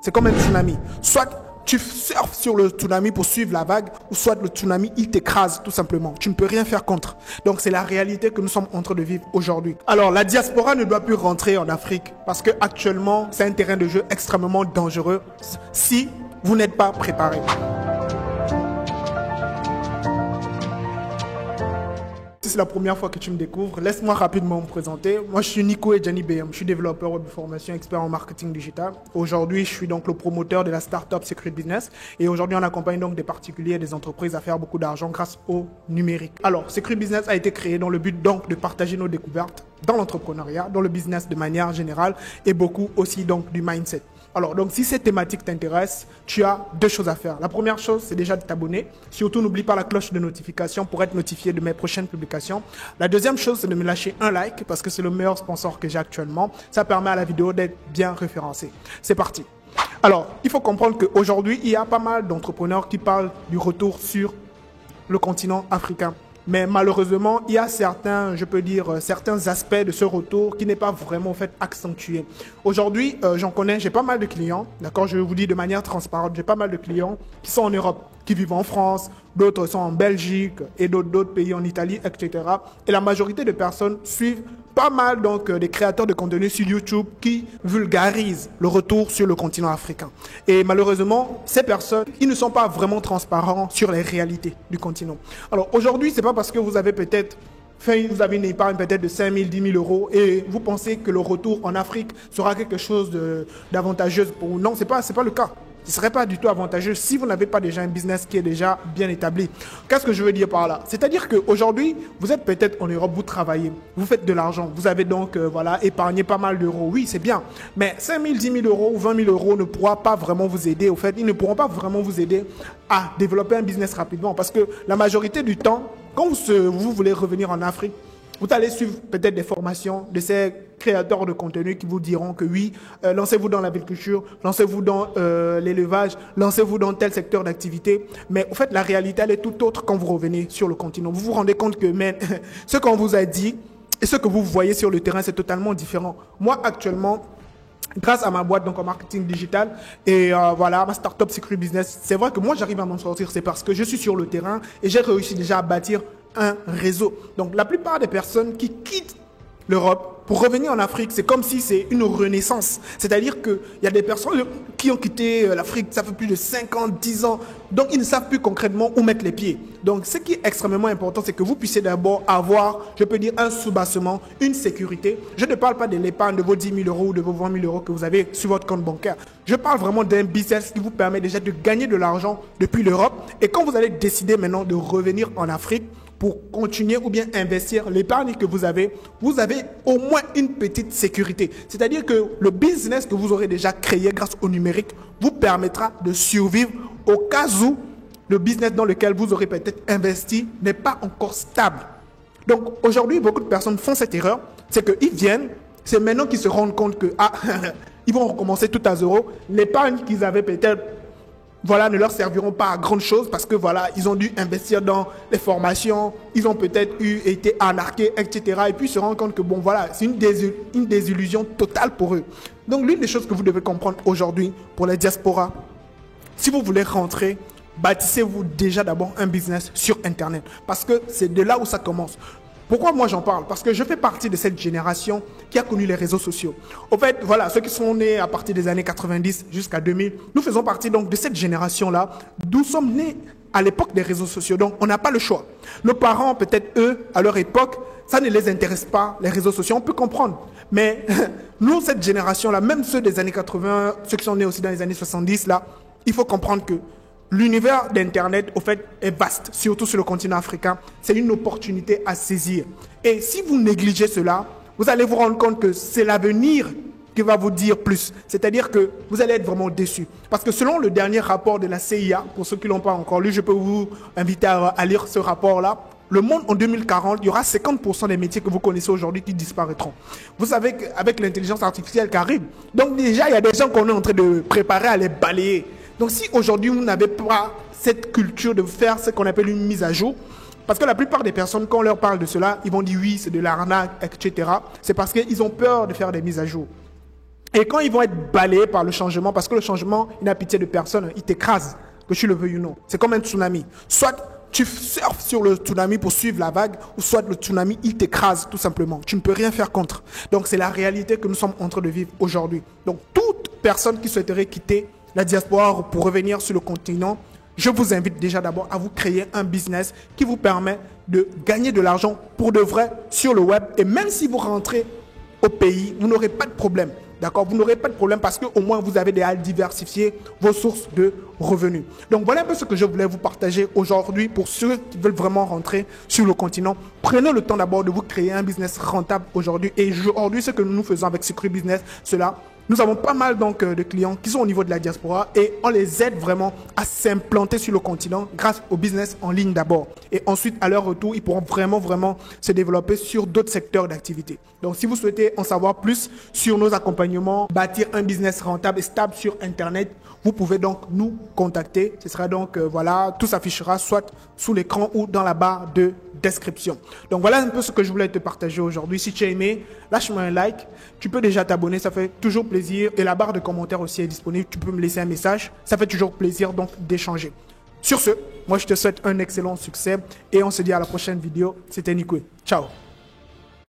C'est comme un tsunami. Soit tu surfes sur le tsunami pour suivre la vague, ou soit le tsunami, il t'écrase tout simplement. Tu ne peux rien faire contre. Donc c'est la réalité que nous sommes en train de vivre aujourd'hui. Alors la diaspora ne doit plus rentrer en Afrique parce que actuellement c'est un terrain de jeu extrêmement dangereux si vous n'êtes pas préparé. Si c'est la première fois que tu me découvres, laisse-moi rapidement me présenter. Moi, je suis Nico Edjani BM. Je suis développeur web de formation, expert en marketing digital. Aujourd'hui, je suis donc le promoteur de la startup Secret Business. Et aujourd'hui, on accompagne donc des particuliers et des entreprises à faire beaucoup d'argent grâce au numérique. Alors, Secret Business a été créé dans le but donc de partager nos découvertes dans l'entrepreneuriat, dans le business de manière générale et beaucoup aussi donc du mindset. Alors, donc, si cette thématique t'intéresse, tu as deux choses à faire. La première chose, c'est déjà de t'abonner. Surtout, n'oublie pas la cloche de notification pour être notifié de mes prochaines publications. La deuxième chose, c'est de me lâcher un like parce que c'est le meilleur sponsor que j'ai actuellement. Ça permet à la vidéo d'être bien référencée. C'est parti. Alors, il faut comprendre qu'aujourd'hui, il y a pas mal d'entrepreneurs qui parlent du retour sur le continent africain. Mais malheureusement, il y a certains aspects de ce retour qui n'est pas vraiment accentué. Aujourd'hui, j'en connais, j'ai pas mal de clients, d'accord, je vous dis de manière transparente, j'ai pas mal de clients qui sont en Europe, qui vivent en France, d'autres sont en Belgique et d'autres pays en Italie, etc. Et la majorité des personnes suivent pas mal donc des créateurs de contenu sur YouTube qui vulgarisent le retour sur le continent africain. Et malheureusement, ces personnes, ils ne sont pas vraiment transparents sur les réalités du continent. Alors aujourd'hui, c'est pas parce que vous avez vous avez une épargne peut-être de 5 000, 10 000 euros et vous pensez que le retour en Afrique sera quelque chose d'avantageux pour vous. Non, c'est pas le cas. Ce ne serait pas du tout avantageux si vous n'avez pas déjà un business qui est déjà bien établi. Qu'est-ce que je veux dire par là? C'est-à-dire qu'aujourd'hui, vous êtes peut-être en Europe, vous travaillez, vous faites de l'argent, vous avez donc épargné pas mal d'euros. Oui, c'est bien. Mais 5 000, 10 000 euros ou 20 000 euros ne pourra pas vraiment vous aider. Au fait, ils ne pourront pas vraiment vous aider à développer un business rapidement. Parce que la majorité du temps, quand vous voulez revenir en Afrique, vous allez suivre peut-être des formations de ces créateurs de contenu qui vous diront que oui, lancez-vous dans l'agriculture, lancez-vous dans l'élevage, lancez-vous dans tel secteur d'activité. Mais en fait, la réalité, elle est tout autre quand vous revenez sur le continent. Vous vous rendez compte que ce qu'on vous a dit et ce que vous voyez sur le terrain, c'est totalement différent. Moi, actuellement, grâce à ma boîte donc en marketing digital et ma startup Secret Business, c'est vrai que moi, j'arrive à m'en sortir. C'est parce que je suis sur le terrain et j'ai réussi déjà à bâtir un réseau. Donc, la plupart des personnes qui quittent l'Europe pour revenir en Afrique, c'est comme si c'est une renaissance. C'est-à-dire qu'il y a des personnes qui ont quitté l'Afrique, ça fait plus de 5 ans, 10 ans. Donc, ils ne savent plus concrètement où mettre les pieds. Donc, ce qui est extrêmement important, c'est que vous puissiez d'abord avoir, je peux dire, un soubassement, une sécurité. Je ne parle pas de l'épargne de vos 10 000 euros ou de vos 20 000 euros que vous avez sur votre compte bancaire. Je parle vraiment d'un business qui vous permet déjà de gagner de l'argent depuis l'Europe. Et quand vous allez décider maintenant de revenir en Afrique, pour continuer ou bien investir l'épargne que vous avez au moins une petite sécurité. C'est-à-dire que le business que vous aurez déjà créé grâce au numérique vous permettra de survivre au cas où le business dans lequel vous aurez peut-être investi n'est pas encore stable. Donc aujourd'hui, beaucoup de personnes font cette erreur, c'est qu'ils viennent, c'est maintenant qu'ils se rendent compte que ils vont recommencer tout à zéro. L'épargne qu'ils avaient peut-être ne leur serviront pas à grande chose parce que ils ont dû investir dans les formations, ils ont peut-être été arnaqués, etc. Et puis ils se rendent compte que c'est une désillusion totale pour eux. Donc l'une des choses que vous devez comprendre aujourd'hui pour les diasporas, si vous voulez rentrer, bâtissez-vous déjà d'abord un business sur Internet parce que c'est de là où ça commence. Pourquoi moi j'en parle? Parce que je fais partie de cette génération qui a connu les réseaux sociaux. Au fait, ceux qui sont nés à partir des années 90 jusqu'à 2000, nous faisons partie donc de cette génération-là, d'où sommes nés à l'époque des réseaux sociaux. Donc on n'a pas le choix. Nos parents, peut-être eux, à leur époque, ça ne les intéresse pas, les réseaux sociaux, on peut comprendre. Mais nous, cette génération-là, même ceux des années 80, ceux qui sont nés aussi dans les années 70, là, il faut comprendre que l'univers d'Internet, au fait, est vaste, surtout sur le continent africain. C'est une opportunité à saisir. Et si vous négligez cela, vous allez vous rendre compte que c'est l'avenir qui va vous dire plus. C'est-à-dire que vous allez être vraiment déçus. Parce que selon le dernier rapport de la CIA, pour ceux qui ne l'ont pas encore lu, je peux vous inviter à lire ce rapport-là. Le monde en 2040, il y aura 50% des métiers que vous connaissez aujourd'hui qui disparaîtront. Vous savez qu'avec l'intelligence artificielle qui arrive, donc déjà, il y a des gens qu'on est en train de préparer à les balayer. Donc si aujourd'hui vous n'avez pas cette culture de faire ce qu'on appelle une mise à jour, parce que la plupart des personnes, quand on leur parle de cela, ils vont dire oui, c'est de l'arnaque, etc. C'est parce qu'ils ont peur de faire des mises à jour. Et quand ils vont être balayés par le changement, parce que le changement, il n'a pitié de personne, il t'écrase, que tu le veuilles ou non. C'est comme un tsunami. Soit tu surfes sur le tsunami pour suivre la vague, ou soit le tsunami, il t'écrase tout simplement. Tu ne peux rien faire contre. Donc c'est la réalité que nous sommes en train de vivre aujourd'hui. Donc toute personne qui souhaiterait quitter la diaspora pour revenir sur le continent, je vous invite déjà d'abord à vous créer un business qui vous permet de gagner de l'argent pour de vrai sur le web. Et même si vous rentrez au pays, vous n'aurez pas de problème. D'accord? Vous n'aurez pas de problème parce qu'au moins vous avez déjà diversifié vos sources de revenus. Donc voilà un peu ce que je voulais vous partager aujourd'hui pour ceux qui veulent vraiment rentrer sur le continent. Prenez le temps d'abord de vous créer un business rentable aujourd'hui. Et aujourd'hui, ce que nous faisons avec Secret Business, cela, nous avons pas mal donc de clients qui sont au niveau de la diaspora et on les aide vraiment à s'implanter sur le continent grâce au business en ligne d'abord. Et ensuite, à leur retour, ils pourront vraiment se développer sur d'autres secteurs d'activité. Donc, si vous souhaitez en savoir plus sur nos accompagnements, bâtir un business rentable et stable sur Internet, vous pouvez donc nous contacter. Ce sera donc, voilà, tout s'affichera soit sous l'écran ou dans la barre de description. Donc voilà un peu ce que je voulais te partager aujourd'hui. Si tu as aimé, lâche-moi un like. Tu peux déjà t'abonner, ça fait toujours plaisir. Et la barre de commentaires aussi est disponible. Tu peux me laisser un message. Ça fait toujours plaisir donc d'échanger. Sur ce, moi je te souhaite un excellent succès et on se dit à la prochaine vidéo. C'était Nico. Ciao.